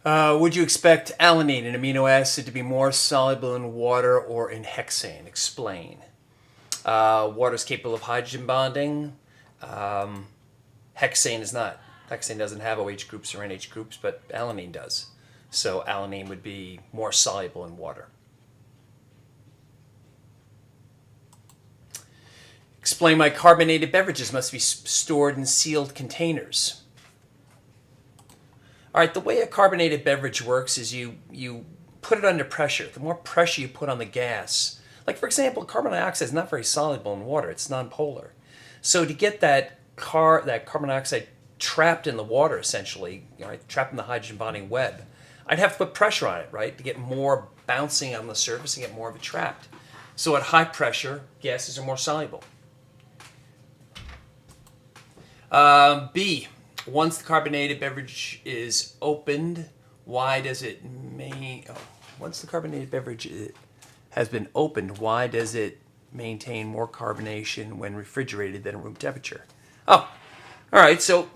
Would you expect alanine, an amino acid, to be more soluble in water or in hexane? Explain. Water is capable of hydrogen bonding. Hexane is not. Hexane doesn't have OH groups or NH groups, but alanine does. So alanine would be more soluble in water. Explain why carbonated beverages must be stored in sealed containers. All right, the way a carbonated beverage works is you put it under pressure. The more pressure you put on the gas, like for example, carbon dioxide is not very soluble in water. It's nonpolar. So to get that carbon dioxide trapped in the water, essentially, right, trapped in the hydrogen bonding web, I'd have to put pressure on it, right, to get more bouncing on the surface and get more of it trapped. So at high pressure, gases are more soluble. B, once the carbonated beverage is opened, why does it once the carbonated beverage has been opened, why does it maintain more carbonation when refrigerated than at room temperature? Oh, all right. So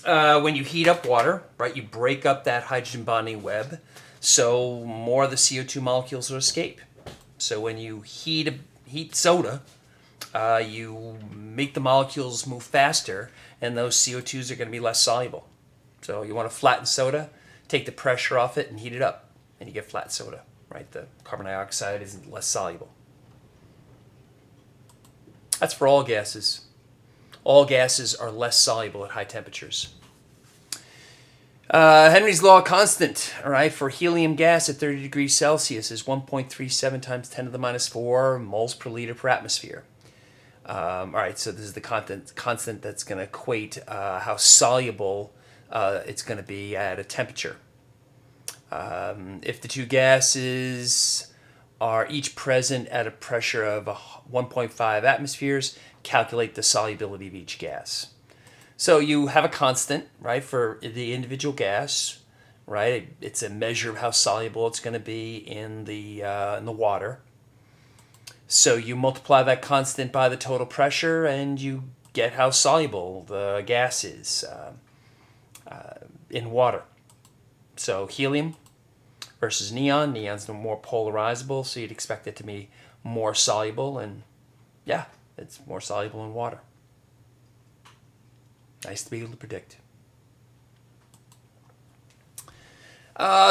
when you heat up water, right, you break up that hydrogen bonding web, so more of the CO2 molecules will escape. So when you heat soda, you make the molecules move faster, and those CO2s are going to be less soluble. So you want to flatten soda, take the pressure off it, and heat it up, and you get flat soda. Right, the carbon dioxide is less soluble. That's for all gases. All gases are less soluble at high temperatures. Henry's law constant, all right, for helium gas at 30 degrees Celsius is 1.37 times 10 to the minus 4 moles per liter per atmosphere. All right, so this is the constant that's going to equate how soluble it's going to be at a temperature. If the two gases are each present at a pressure of 1.5 atmospheres, calculate the solubility of each gas. So you have a constant, right, for the individual gas, right? It's a measure of how soluble it's going to be in the water. So you multiply that constant by the total pressure, and you get how soluble the gas is in water. So helium versus neon. Neon's more polarizable, so you'd expect it to be more soluble, and yeah, it's more soluble in water. Nice to be able to predict.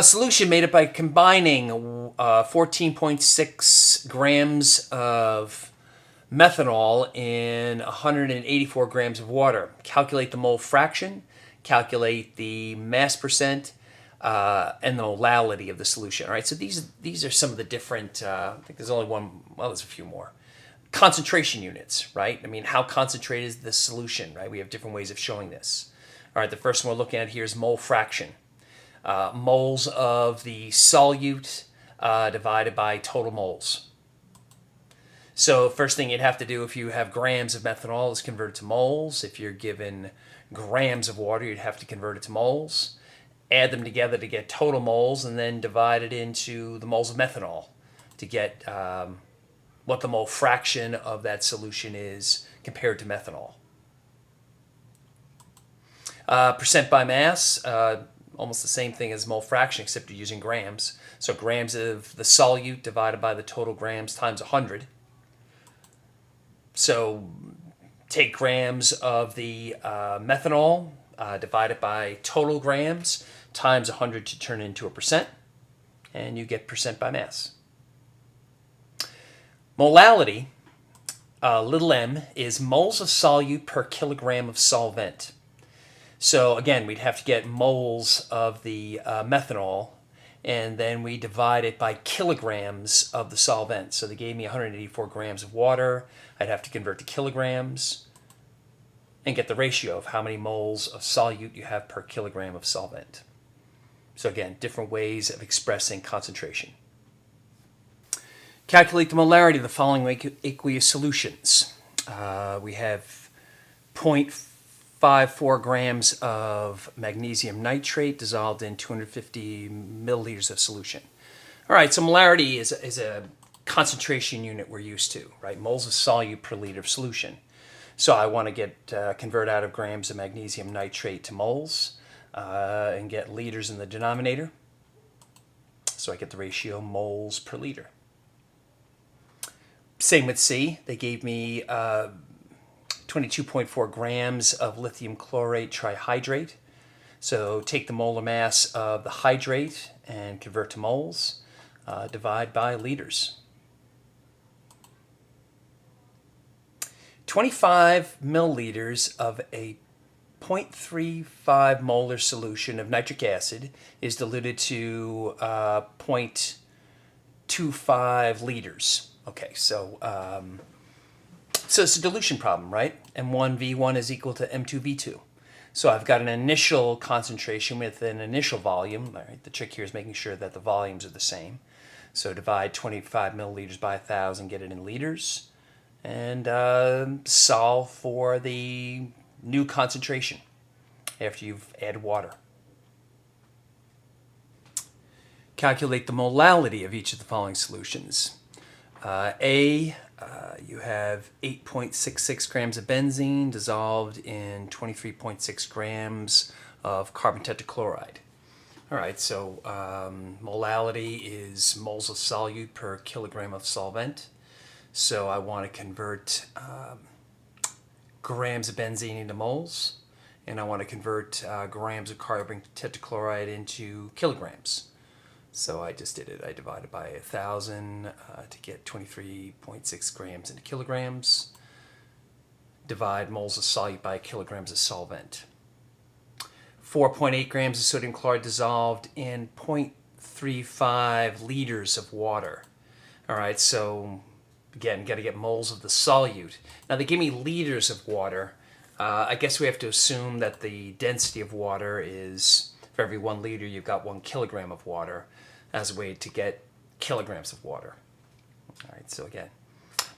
Solution made up by combining 14.6 grams of methanol in 184 grams of water. Calculate the mole fraction, calculate the mass percent, and the molality of the solution. All right, so these are some of the different, I think there's only one, well, there's a few more. Concentration units, right? I mean, how concentrated is the solution, right? We have different ways of showing this. All right, the first one we're looking at here is mole fraction. Moles of the solute divided by total moles. So first thing you'd have to do if you have grams of methanol is convert it to moles. If you're given grams of water, you'd have to convert it to moles. Add them together to get total moles, and then divide it into the moles of methanol to get what the mole fraction of that solution is compared to methanol. Percent by mass, almost the same thing as mole fraction, except you're using grams. So grams of the solute divided by the total grams times 100. So take grams of the methanol, divide it by total grams, times 100 to turn it into a percent, and you get percent by mass. Molality, little m, is moles of solute per kilogram of solvent. So again, we'd have to get moles of the methanol, and then we divide it by kilograms of the solvent. So they gave me 184 grams of water. I'd have to convert to kilograms and get the ratio of how many moles of solute you have per kilogram of solvent. So again, different ways of expressing concentration. Calculate the molarity of the following aqueous solutions. We have 0.54 grams of magnesium nitrate dissolved in 250 milliliters of solution. All right, so molarity is a concentration unit we're used to, right? Moles of solute per liter of solution. So I want to get convert out of grams of magnesium nitrate to moles. and get liters in the denominator. So I get the ratio moles per liter. Same with C. They gave me 22.4 grams of lithium chlorate trihydrate. So take the molar mass of the hydrate and convert to moles, divide by liters. 25 milliliters of a 0.35 molar solution of nitric acid is diluted to 0.25 liters. Okay, so it's a dilution problem, right? M1V1 is equal to M2V2. So I've got an initial concentration with an initial volume. All right, the trick here is making sure that the volumes are the same. So divide 25 milliliters by 1,000, get it in liters, and solve for the new concentration after you've added water. Calculate the molality of each of the following solutions. You have 8.66 grams of benzene dissolved in 23.6 grams of carbon tetrachloride. All right, so molality is moles of solute per kilogram of solvent. So I want to convert grams of benzene into moles, and I want to convert grams of carbon tetrachloride into kilograms. So I just did it. I divided by 1,000 to get 23.6 grams into kilograms. Divide moles of solute by kilograms of solvent. 4.8 grams of sodium chloride dissolved in 0.35 liters of water. All right, so again, got to get moles of the solute. Now they give me liters of water. I guess we have to assume that the density of water is, for every 1 liter, you've got 1 kilogram of water as a way to get kilograms of water. All right, so again,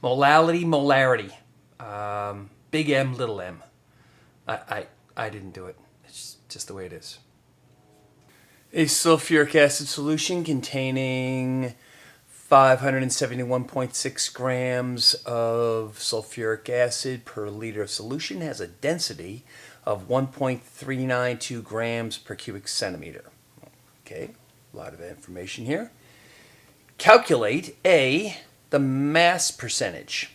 molarity, big M, little m. I didn't do it. It's just the way it is. A sulfuric acid solution containing 571.6 grams of sulfuric acid per liter of solution has a density of 1.392 grams per cubic centimeter. Okay, a lot of information here. Calculate A, the mass percentage.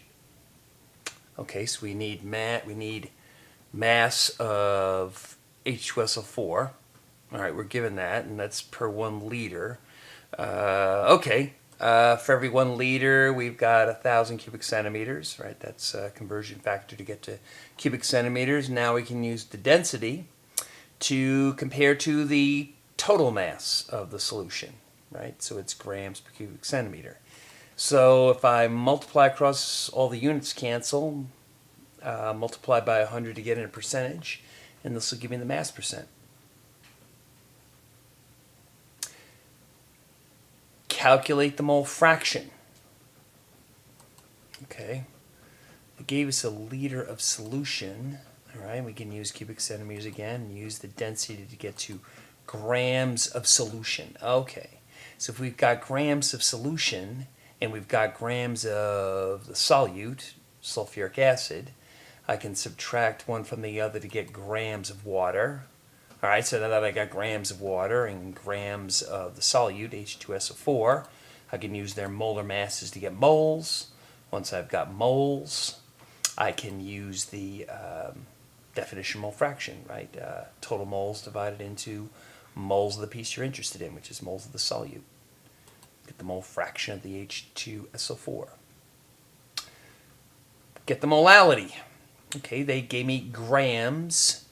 Okay, so we need mass of H2SO4. All right, we're given that, and that's per 1 liter. For every 1 liter, we've got 1,000 cubic centimeters, right? That's a conversion factor to get to cubic centimeters. Now we can use the density to compare to the total mass of the solution, right? So it's grams per cubic centimeter. So if I multiply across, all the units cancel, multiply by 100 to get in a percentage, and this will give me the mass percent. Calculate the mole fraction. Okay, it gave us a liter of solution. All right, we can use cubic centimeters again and use the density to get to grams of solution. Okay, so if we've got grams of solution and we've got grams of the solute, sulfuric acid, I can subtract one from the other to get grams of water. All right, so now that I got grams of water and grams of the solute, H2SO4, I can use their molar masses to get moles. Once I've got moles, I can use the definition mole fraction, right? Total moles divided into moles of the piece you're interested in, which is moles of the solute. Get the mole fraction of the H2SO4. Get the molality. Okay, they gave me grams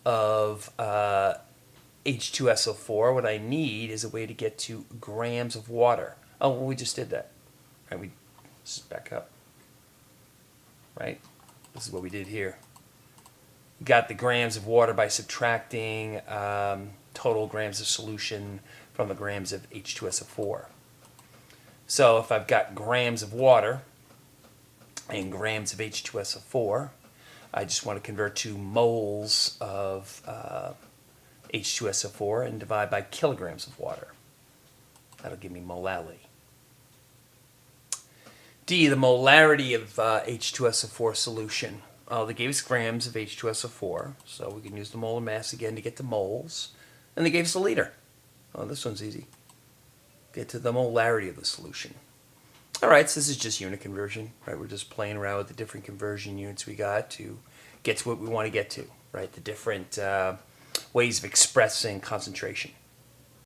of H2SO4. What I need is a way to get to grams of water. Oh, well, we just did that. Right, let's back up. Right? This is what we did here. We got the grams of water by subtracting total grams of solution from the grams of H2SO4. So if I've got grams of water and grams of H2SO4, I just want to convert to moles of H2SO4 and divide by kilograms of water. That'll give me molality. D, the molarity of H2SO4 solution. They gave us grams of H2SO4, so we can use the molar mass again to get to moles. And they gave us a liter. Oh, this one's easy. Get to the molarity of the solution. All right, so this is just unit conversion, right? We're just playing around with the different conversion units we got to get to what we want to get to, right? The different ways of expressing concentration.